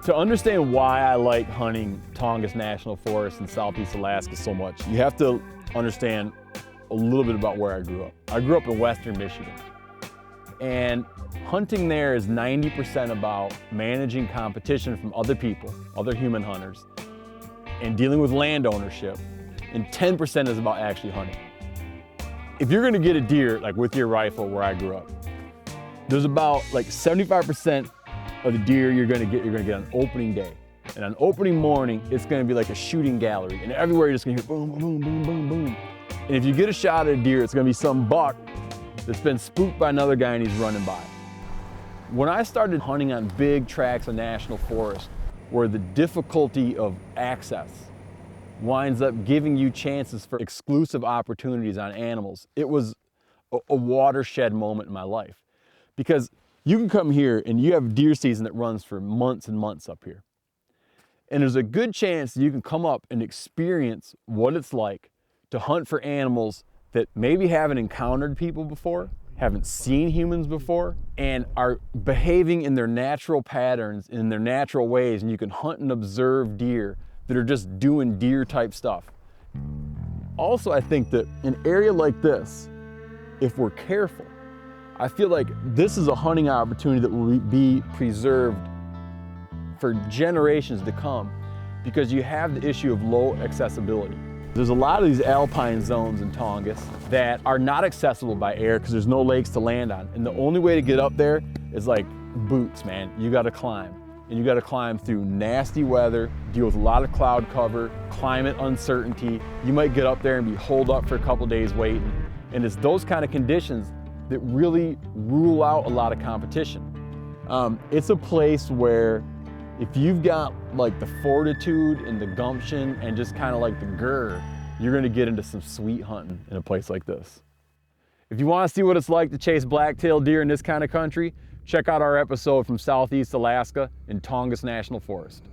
To understand why I like hunting Tongass National Forest in Southeast Alaska so much, you have to understand a little bit about where I grew up. I grew up in Western Michigan. And hunting there is 90% about managing competition from other people, other human hunters, and dealing with land ownership, and 10% is about actually hunting. If you're gonna get a deer, like with your rifle where I grew up, there's about like 75% of the deer you're gonna get on opening day. And on opening morning, it's gonna be like a shooting gallery, and everywhere you're just gonna hear boom, boom, boom, boom, boom. And if you get a shot at a deer, it's gonna be some buck that's been spooked by another guy and he's running by. When I started hunting on big tracts of national forest, where the difficulty of access winds up giving you chances for exclusive opportunities on animals, it was a watershed moment in my life. Because you can come here and you have deer season that runs for months and months up here. And there's a good chance that you can come up and experience what it's like to hunt for animals that maybe haven't encountered people before, haven't seen humans before, and are behaving in their natural patterns, in their natural ways, and you can hunt and observe deer that are just doing deer type stuff. Also, I think that an area like this, if we're careful, I feel like this is a hunting opportunity that will be preserved for generations to come because you have the issue of low accessibility. There's a lot of these alpine zones in Tongass that are not accessible by air because there's no lakes to land on. And the only way to get up there is like boots, man. You gotta climb. And you gotta climb through nasty weather, deal with a lot of cloud cover, climate uncertainty. You might get up there and be holed up for a couple days waiting. And it's those kind of conditions that really rule out a lot of competition. It's a place where if you've got like the fortitude and the gumption and just kind of like the grr, you're gonna get into some sweet hunting in a place like this. If you wanna see what it's like to chase black-tailed deer in this kind of country, check out our episode from Southeast Alaska in Tongass National Forest.